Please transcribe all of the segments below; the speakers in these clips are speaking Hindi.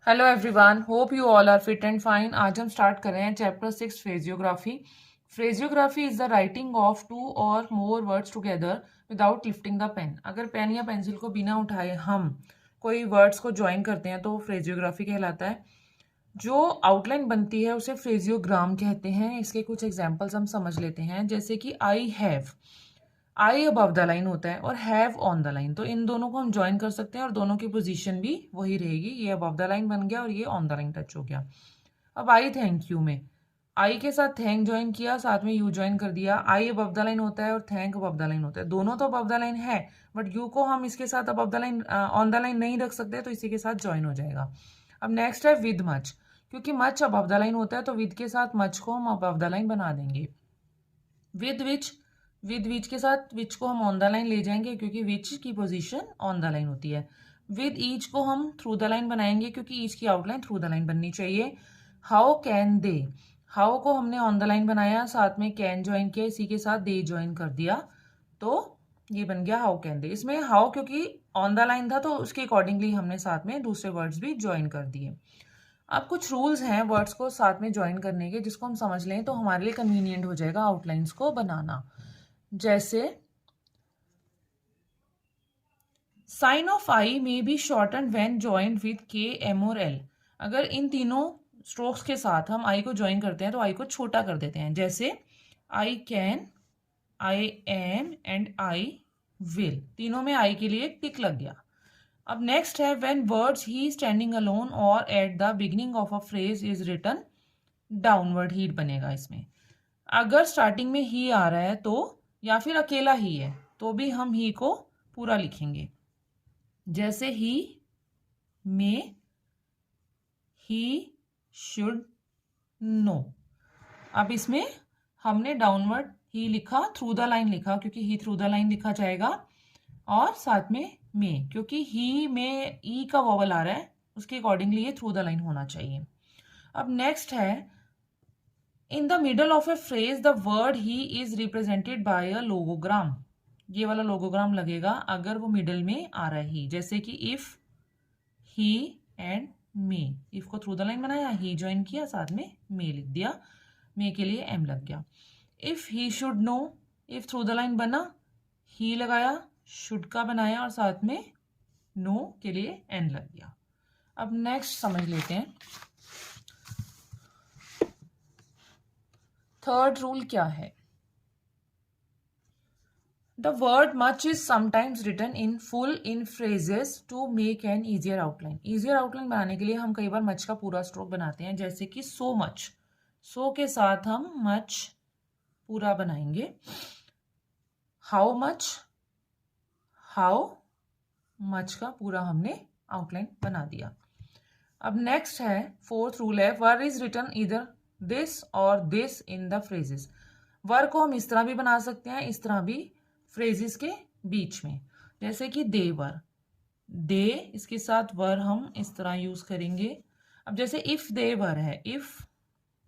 Hello everyone, hope you all are fit and fine. आज हम स्टार्ट कर रहे हैं chapter 6 phraseography. Phraseography is the writing of two or more words together without lifting the pen. अगर पेन या पेंसिल को बिना उठाए हम कोई वर्ड्स को ज्वाइन करते हैं तो वो फ्रेजियोग्राफी कहलाता है। जो आउटलाइन बनती है उसे फ्रेजियोग्राम कहते हैं। इसके कुछ एग्जाम्पल्स हम समझ लेते हैं, जैसे कि I have, I above the line होता है और हैव ऑन द लाइन, तो इन दोनों को हम ज्वाइन कर सकते हैं और दोनों की पोजीशन भी वही रहेगी। ये अबव द लाइन बन गया और ये ऑन द लाइन टच हो गया। अब आई थैंक यू में आई के साथ थैंक ज्वाइन किया, साथ में यू ज्वाइन कर दिया। आई अबव द लाइन होता है और थैंक अबव द लाइन होता है, दोनों तो अबव द लाइन है, बट यू को हम इसके साथ above the line on the line नहीं रख सकते, तो इसी के साथ ज्वाइन हो जाएगा। अब नेक्स्ट है विद मच, क्योंकि मच अबव द लाइन होता है तो विद के साथ मच को हम अबव द लाइन बना देंगे। विद विच के साथ विच को हम ऑन द लाइन ले जाएंगे क्योंकि विच की पोजीशन ऑन द लाइन होती है। विद ईच को हम थ्रू द लाइन बनाएंगे क्योंकि ईच की आउटलाइन थ्रू द लाइन बननी चाहिए। हाउ कैन दे, हाउ को हमने ऑन द लाइन बनाया, साथ में कैन ज्वाइन किया, इसी के साथ दे ज्वाइन कर दिया, तो ये बन गया हाउ कैन दे। इसमें हाउ क्योंकि ऑन द लाइन था तो उसके अकॉर्डिंगली हमने साथ में दूसरे वर्ड्स भी ज्वाइन कर दिए। अब कुछ रूल्स हैं वर्ड्स को साथ में ज्वाइन करने के, जिसको हम समझ लें तो हमारे लिए कन्वीनियंट हो जाएगा आउटलाइंस को बनाना। जैसे sign of I may be shorten when joint with K, M और एल। अगर इन तीनों स्ट्रोक्स के साथ हम आई को ज्वाइन करते हैं तो आई को छोटा कर देते हैं, जैसे I can, I am and I will, तीनों में आई के लिए टिक लग गया। अब नेक्स्ट है when words he standing alone or at the beginning of a phrase is written downward, ही बनेगा इसमें। अगर स्टार्टिंग में ही आ रहा है तो, या फिर अकेला ही है तो भी हम ही को पूरा लिखेंगे, जैसे ही, मे, ही, शुड, नो। अब इसमें हमने डाउनवर्ड ही लिखा, थ्रू द लाइन लिखा क्योंकि ही थ्रू द लाइन लिखा जाएगा, और साथ में मे क्योंकि ही में ई का वॉवल आ रहा है, उसके अकॉर्डिंगली ये थ्रू द लाइन होना चाहिए। अब नेक्स्ट है in the middle of a phrase the word he is represented by a logogram. ये वाला लोगोग्राम लगेगा अगर वो मिडल में आ रहा है ही, जैसे कि if, he and may. If को थ्रू द लाइन बनाया, ही ज्वाइन किया, साथ में मे लिख दिया, मे के लिए एम लग गया। If he should know, if through the line बना, ही लगाया, शुड का बनाया और साथ में नो के लिए एन लग गया। अब नेक्स्ट समझ लेते हैं थर्ड रूल क्या है। The word much is sometimes written in full in phrases to make an easier outline. Easier outline बनाने के लिए हम कई बार much का पूरा स्ट्रोक बनाते हैं, जैसे कि so much, so के साथ हम much पूरा बनाएंगे। How much, how much का पूरा हमने आउटलाइन बना दिया। अब नेक्स्ट है फोर्थ रूल है वर इज रिटन इधर दिस और दिस इन द फ्रेजेस। वर को हम इस तरह भी बना सकते हैं, इस तरह भी फ्रेजेस के बीच में, जैसे कि दे वर, दे इसके साथ वर हम इस तरह यूज करेंगे। अब जैसे इफ दे वर है, इफ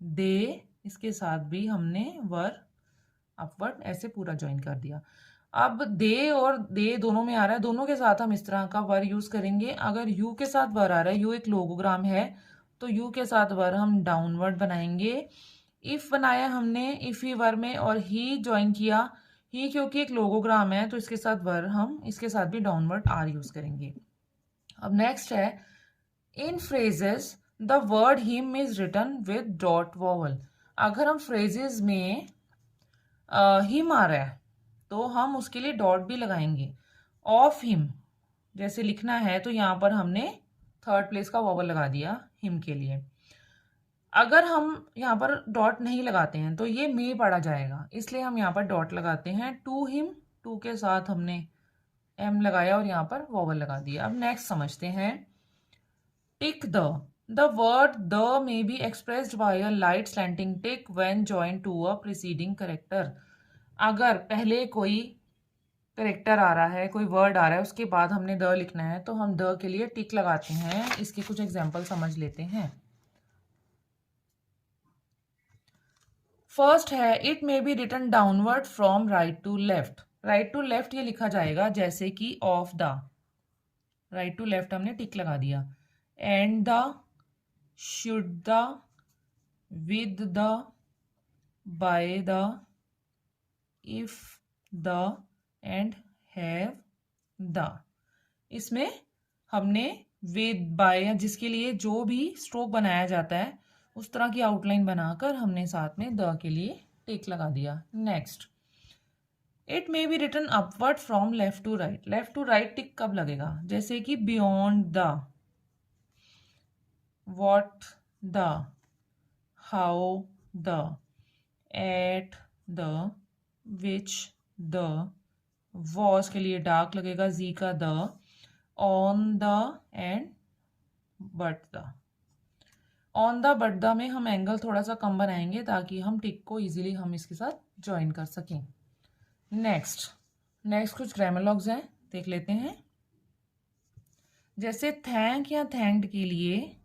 दे इसके साथ भी हमने वर अपवर्ड ऐसे पूरा ज्वाइन कर दिया। अब दे और दे दोनों में आ रहा है, दोनों के साथ हम इस तरह का वर यूज करेंगे। अगर यू के साथ वर आ रहा है, यू एक लोगोग्राम है, तो यू के साथ वर हम डाउनवर्ड बनाएंगे। इफ बनाया हमने इफ ही वर में और ही ज्वाइन किया, ही क्योंकि एक लोगोग्राम है तो इसके साथ वर हम इसके साथ भी डाउनवर्ड आर यूज करेंगे। अब नेक्स्ट है in phrases the word him is written with dot vowel. अगर हम फ्रेजेस में हिम आ रहा है तो हम उसके लिए डॉट भी लगाएंगे। ऑफ हिम जैसे लिखना है तो यहाँ पर हमने थर्ड प्लेस का वॉवल लगा दिया हिम के लिए। अगर हम यहाँ पर डॉट नहीं लगाते हैं तो ये मे पढ़ा जाएगा, इसलिए हम यहाँ पर डॉट लगाते हैं। टू हिम, टू के साथ हमने एम लगाया और यहाँ पर वॉवल लगा दिया। अब नेक्स्ट समझते हैं tick the word the may be expressed by a light slanting tick when joined to a preceding character. अगर पहले कोई करेक्टर आ रहा है, कोई वर्ड आ रहा है, उसके बाद हमने द लिखना है तो हम द के लिए टिक लगाते हैं। इसके कुछ एग्जांपल समझ लेते हैं। फर्स्ट है it may be written downward from right to left. Right to left ये लिखा जाएगा जैसे कि of the, right to left हमने टिक लगा दिया। And the should the, with the, by the, if the and have the. इसमें हमने विद, बाय या जिसके लिए जो भी स्ट्रोक बनाया जाता है उस तरह की आउटलाइन बनाकर हमने साथ में द के लिए टिक लगा दिया। Next, it may be written upward from left to right. Left to right tick कब लगेगा? जैसे कि beyond the, what the, how the, at the, which the, was के लिए डार्क लगेगा, जी का the, on the and but the. On the but the में हम एंगल थोड़ा सा कम बनाएंगे ताकि हम टिक को इजीली हम इसके साथ ज्वाइन कर सकें। नेक्स्ट कुछ ग्रामर लॉग्स हैं, देख लेते हैं। जैसे थैंक या थैंक्ड के लिए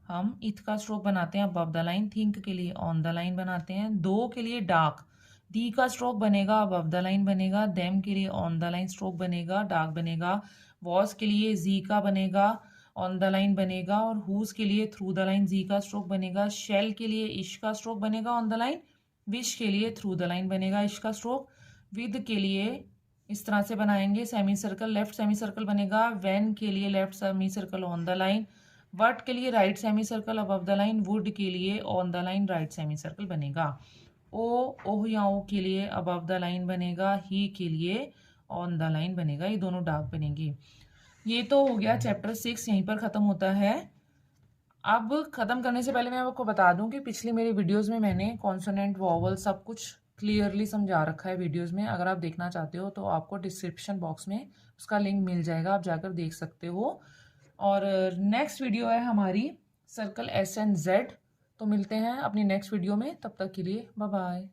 हम इथ का स्ट्रोक बनाते हैं अबव द लाइन, थिंक के लिए ऑन द लाइन बनाते हैं, दो के लिए डार्क, दी का स्ट्रोक बनेगा अबव द लाइन बनेगा, देम के लिए ऑन द लाइन स्ट्रोक बनेगा, डार्क बनेगा, वॉज के लिए जी का बनेगा, ऑन द लाइन बनेगा, और हुज के लिए थ्रू द लाइन जी का स्ट्रोक बनेगा, शेल के लिए इश का स्ट्रोक बनेगा ऑन द लाइन, विश के लिए थ्रू द लाइन बनेगा इश का स्ट्रोक, विद के लिए इस तरह से बनाएंगे semi circle, left semi circle बनेगा, व्हेन के लिए left semi circle on the line, what के लिए right semi circle above the line, would के लिए on the line right semi circle बनेगा, ओह या ओ के लिए अबव द लाइन बनेगा, ही के लिए ऑन द लाइन बनेगा, ये दोनों डार्क बनेंगे। ये तो हो गया चैप्टर 6, यहीं पर ख़त्म होता है। अब ख़त्म करने से पहले मैं आपको बता दूं कि पिछली मेरी वीडियोस में मैंने कॉन्सोनेंट, वॉवल सब कुछ क्लियरली समझा रखा है वीडियोस में। अगर आप देखना चाहते हो तो आपको डिस्क्रिप्शन बॉक्स में उसका लिंक मिल जाएगा, आप जाकर देख सकते हो। और नेक्स्ट वीडियो है हमारी सर्कल एस एंड जेड। तो मिलते हैं अपनी नेक्स्ट वीडियो में, तब तक के लिए बाय बाय।